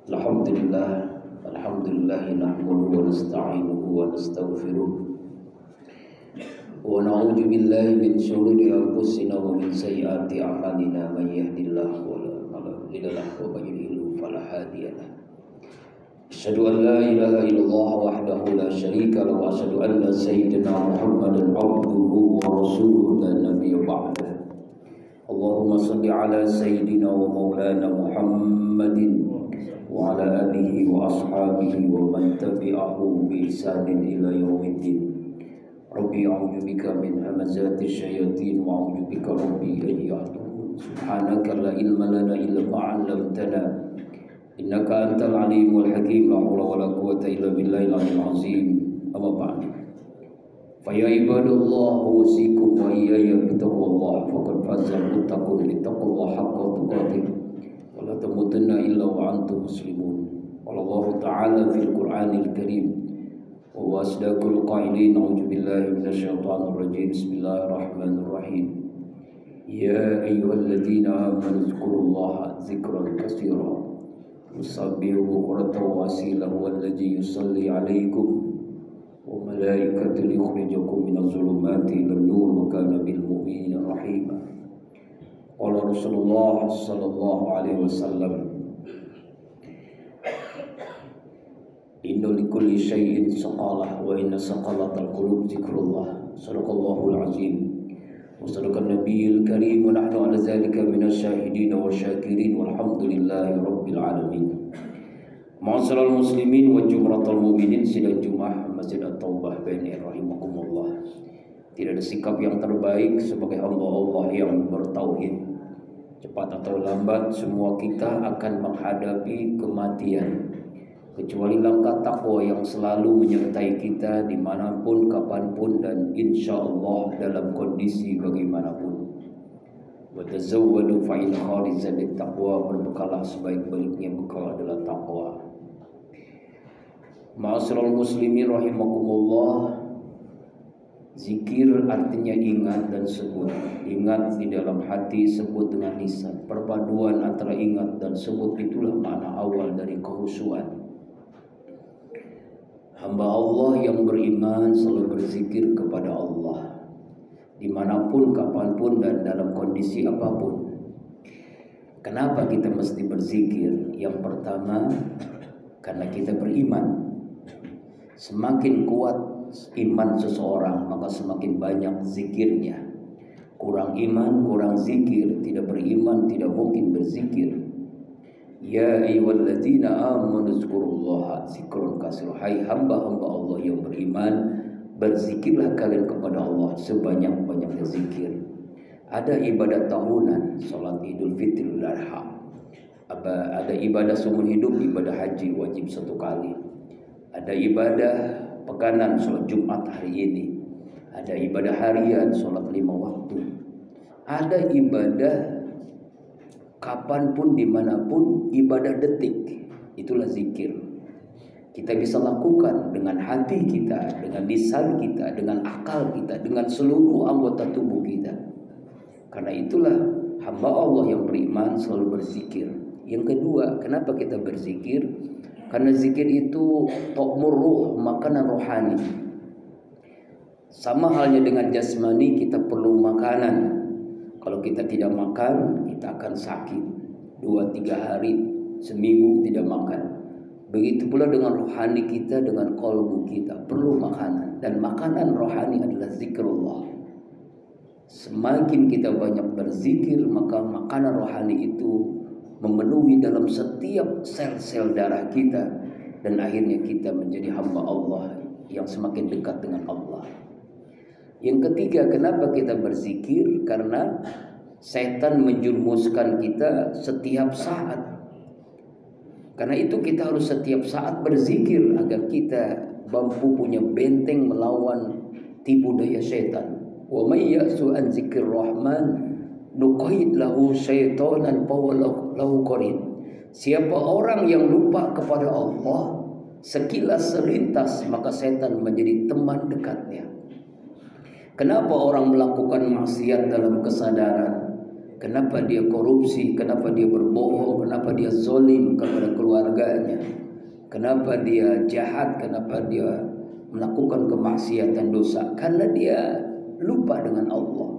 Alhamdulillah, nahmaduhu wa nasta'inuhu wa nastaghfiruh wa na'udzu billahi min shururi anfusina wa min sayyiati a'malina may yahdihillahu fala mudilla lahu wa may yudlil fala hadiya lahu. Asyhadu an la ilaha illallah wahdahu la syarika lahu wa asyhadu anna sayyidina Muhammadan abduhu wa rasuluhu la nabiyya ba'dahu. Allahumma shalli ala sayyidina wa maulana Muhammadin wa ala alihi wa ashabihi wa man tabi'ahu bi ihsanin ila yaumiddin. Rabbi a'udzu bika min hamazati syayatin wa a'udzu bika rabbi an yahdurun. Subhanaka la ilma lana illa ma 'allamtana innaka antal alimul hakim. La haula wala quwwata illa billahil aliyyil azim. Amma ba'd. Fa ya ibadallah usikum wa iyaya bittaqwallah faqad fazal muttaqun bittaqwallah haqqa tuqatih. ولا تموتن إلا وأنتم مسلمون. قال الله تعالى في القرآن الكريم وهو أصدق القائلين أعوذ بالله من الشيطان الرجيم بسم الله الرحمن الرحيم يا أيها الذين آمنوا اذكروا الله ذكرا كثيرا وسبحوه بكرة وأصيلا هو الذي يصلي عليكم وملائكته ليخرجكم من الظلمات إلى النور وكان بالمؤمنين رحيما. Qala Rasulullah sallallahu alaihi wasallam inna likulli syai'in saqalah wa inna saqalatal qulub zikrullah. Sadaqallahul azim wa sadaqan nabiyil karim wa nahnu ala zalika minasy syahidin wa syakirin walhamdulillahi rabbil alamin. Ma'asyiral muslimin wa jumratul mu'minin, sidang Jumat Masjid At-Taubah Bani rahimakumullah. Tidak ada sikap yang terbaik sebagai hamba Allah yang bertauhid. Cepat atau lambat semua kita akan menghadapi kematian, kecuali langkah takwa yang selalu menyertai kita dimanapun, kapanpun, dan insya Allah dalam kondisi bagaimanapun. Wa tazawwadu fa in khalizat taqwa, berbekalah sebaik-baiknya bekal adalah takwa. Ma'asyiral muslimin rahimakumullah. Zikir artinya ingat dan sebut. Ingat di dalam hati, sebut dengan lisan. Perpaduan antara ingat dan sebut itulah makna awal dari kehusuan. Hamba Allah yang beriman selalu berzikir kepada Allah dimanapun, kapanpun, dan dalam kondisi apapun. Kenapa kita mesti berzikir? Yang pertama, karena kita beriman. Semakin kuat iman seseorang, maka semakin banyak zikirnya. Kurang iman, kurang zikir, tidak beriman, tidak mungkin berzikir. Ya ayyuhalladzina amanu dzkurullaha dzikran katsiran. Hai hamba-hamba Allah yang beriman, berzikirlah kalian kepada Allah sebanyak-banyaknya zikir. Ada ibadat tahunan, salat Idul Fitri dan Adha. Ada ibadah seumur hidup, ibadah haji wajib 1 kali. Ada ibadah pekanan, sholat Jumat hari ini. Ada ibadah harian, sholat 5 waktu. Ada ibadah kapanpun, dimanapun, ibadah detik. Itulah zikir. Kita bisa lakukan dengan hati kita, dengan lisan kita, dengan akal kita, dengan seluruh anggota tubuh kita. Karena itulah hamba Allah yang beriman selalu berzikir. Yang kedua, kenapa kita berzikir? Karena zikir itu ta'mur ruh, makanan rohani. Sama halnya dengan jasmani, kita perlu makanan. Kalau kita tidak makan, kita akan sakit 2-3 hari, seminggu tidak makan. Begitu pula dengan rohani kita, dengan qalbu kita perlu makanan. Dan makanan rohani adalah zikrullah. Semakin kita banyak berzikir, maka makanan rohani itu memenuhi dalam setiap sel-sel darah kita, dan akhirnya kita menjadi hamba Allah yang semakin dekat dengan Allah. Yang ketiga, kenapa kita berzikir? Karena setan menjerumuskan kita setiap saat. Karena itu kita harus setiap saat berzikir agar kita mampu punya benteng melawan tipu daya setan. Wa may ya'su an dzikrir rahman nuqayyid lahu syaitanan lahu qarin. Siapa orang yang lupa kepada Allah sekilas selintas, maka setan menjadi teman dekatnya. Kenapa orang melakukan maksiat dalam kesadaran? kenapa dia korupsi, kenapa dia berbohong, kenapa dia zalim kepada keluarganya, kenapa dia jahat, kenapa dia melakukan kemaksiatan dosa, karena dia lupa dengan Allah.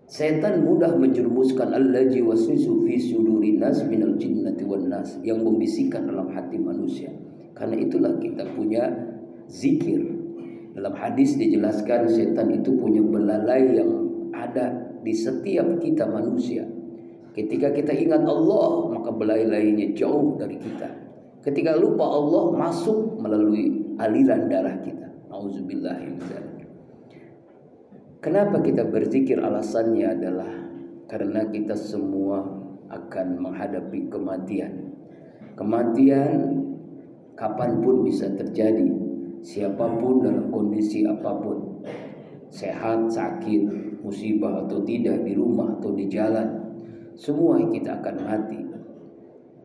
Setan mudah menjerumuskan allazi waswisu fi sudurin nas minal jinnati wan nas, yang membisikkan dalam hati manusia. Karena itulah kita punya zikir. Dalam hadis dijelaskan setan itu punya belalai yang ada di setiap kita manusia. Ketika kita ingat Allah, maka belalainya jauh dari kita. Ketika lupa Allah, masuk melalui aliran darah kita. Auzubillahi min dzalik. Kenapa kita berzikir? Alasannya adalah karena kita semua akan menghadapi kematian. Kematian kapanpun bisa terjadi, siapapun dalam kondisi apapun, sehat, sakit, musibah atau tidak, di rumah atau di jalan, semua kita akan mati.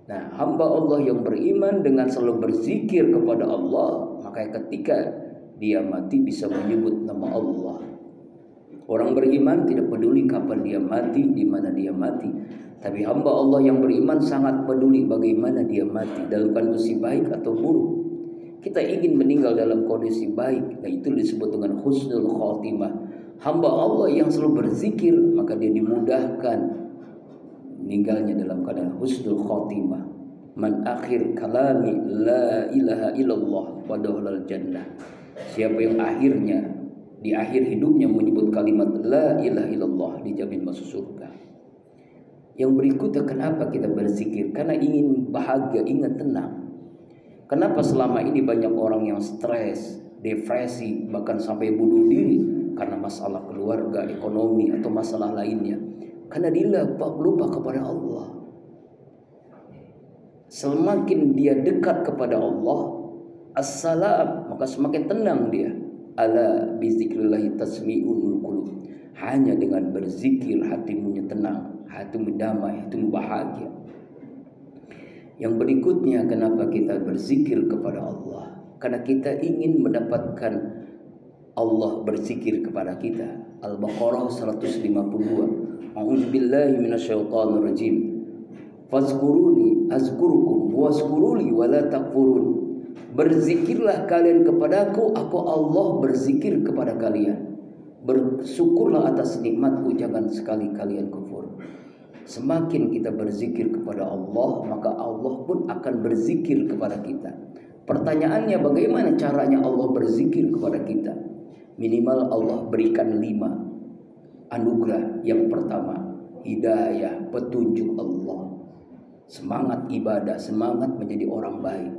Nah, hamba Allah yang beriman dengan selalu berzikir kepada Allah, maka ketika dia mati bisa menyebut nama Allah. Orang beriman tidak peduli kapan dia mati, di mana dia mati. Tapi hamba Allah yang beriman sangat peduli bagaimana dia mati, dalam kondisi baik atau buruk. Kita ingin meninggal dalam kondisi baik, nah itu disebut dengan husnul khotimah. Hamba Allah yang selalu berzikir, maka dia dimudahkan meninggalnya dalam keadaan husnul khotimah. Man akhir kalami la ilaha illallah wa dakhalal jannah. Siapa yang akhirnya di akhir hidupnya menyebut kalimat la ilaha illallah, dijamin masuk surga. Yang berikutnya, kenapa kita berzikir? Karena ingin bahagia, ingin tenang. Kenapa selama ini banyak orang yang stres, depresi, bahkan sampai bunuh diri karena masalah keluarga, ekonomi, atau masalah lainnya? Karena dia lupa kepada Allah. Semakin dia dekat kepada Allah, assalam, maka semakin tenang dia. Ala bizikrillahi tasmi'ul qulub. Hanya dengan berzikir hatimu tenang, hatimu damai, hatimu bahagia. Yang berikutnya, kenapa kita berzikir kepada Allah? Karena kita ingin mendapatkan Allah berzikir kepada kita. Al-Baqarah 152. A'udzubillahi minasyaitonir rajim. Fazkuruni azkurukum wazkuruli wala takfurun. Berzikirlah kalian kepadaku, aku Allah berzikir kepada kalian. Bersyukurlah atas nikmatku, jangan sekali kalian kufur. Semakin kita berzikir kepada Allah, maka Allah pun akan berzikir kepada kita. Pertanyaannya, bagaimana caranya Allah berzikir kepada kita? Minimal Allah berikan 5 anugerah. Yang pertama, hidayah, petunjuk Allah, semangat ibadah, semangat menjadi orang baik.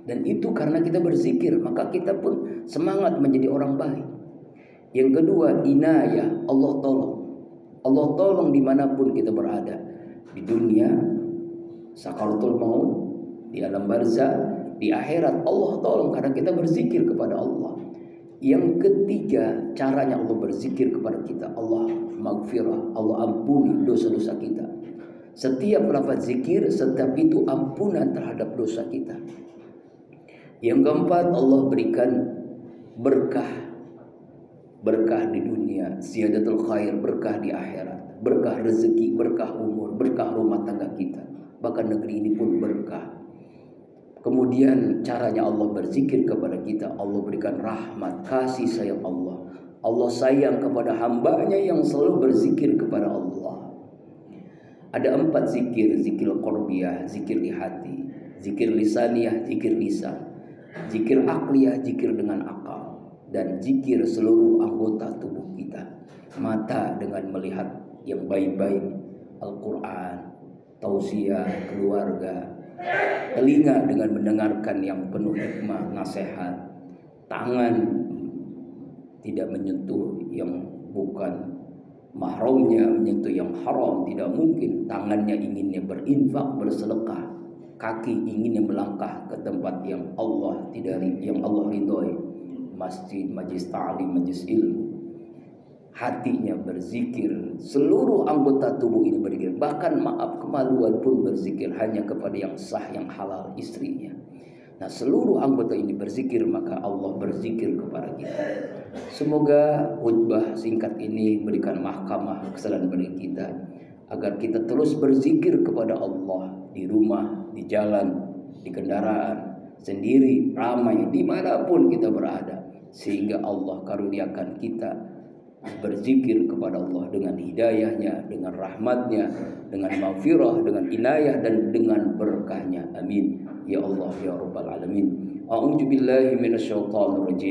Dan itu karena kita berzikir, maka kita pun semangat menjadi orang baik. Yang kedua, inayah, Allah tolong. Allah tolong dimanapun kita berada. Di dunia, sakaratul maut, di alam barzah, di akhirat, Allah tolong karena kita berzikir kepada Allah. Yang ketiga, caranya Allah berzikir kepada kita, Allah maghfirah, Allah ampuni dosa-dosa kita. Setiap lafaz zikir, setiap itu ampunan terhadap dosa kita. Yang keempat, Allah berikan berkah. Berkah di dunia, ziyadatul khair, berkah di akhirat, berkah rezeki, berkah umur, berkah rumah tangga kita. Bahkan negeri ini pun berkah. Kemudian caranya Allah berzikir kepada kita, Allah berikan rahmat, kasih sayang Allah. Allah sayang kepada hambanya yang selalu berzikir kepada Allah. Ada 4 zikir: zikir qorbiyah, zikir di hati, zikir lisaniyah, zikir lisan, zikir akliyah, zikir dengan akal, dan zikir seluruh anggota tubuh kita. Mata dengan melihat yang baik-baik, Al-Quran, tausiah, keluarga. Telinga dengan mendengarkan yang penuh hikmah, nasihat. Tangan tidak menyentuh yang bukan mahramnya, menyentuh yang haram tidak mungkin. Tangannya inginnya berinfak, bersedekah. Kaki inginnya melangkah ke tempat yang Allah ridhoi, masjid, majlis ta'lim, majlis ilmu. Hatinya berzikir, seluruh anggota tubuh ini berzikir. Bahkan maaf, kemaluan pun berzikir hanya kepada yang sah, yang halal, istrinya. Nah, seluruh anggota ini berzikir, maka Allah berzikir kepada kita. Semoga khutbah singkat ini berikan mahkamah kesadaran bagi kita. agar kita terus berzikir kepada Allah di rumah, di jalan, di kendaraan, sendiri, ramai, dimanapun kita berada, sehingga Allah karuniakan kita berzikir kepada Allah dengan hidayahnya, dengan rahmatnya, dengan maghfirah, dengan inayah, dan dengan berkahnya. Amin ya Allah ya Rabbal Alamin. A'udzu billahi minasyaitonir rajim.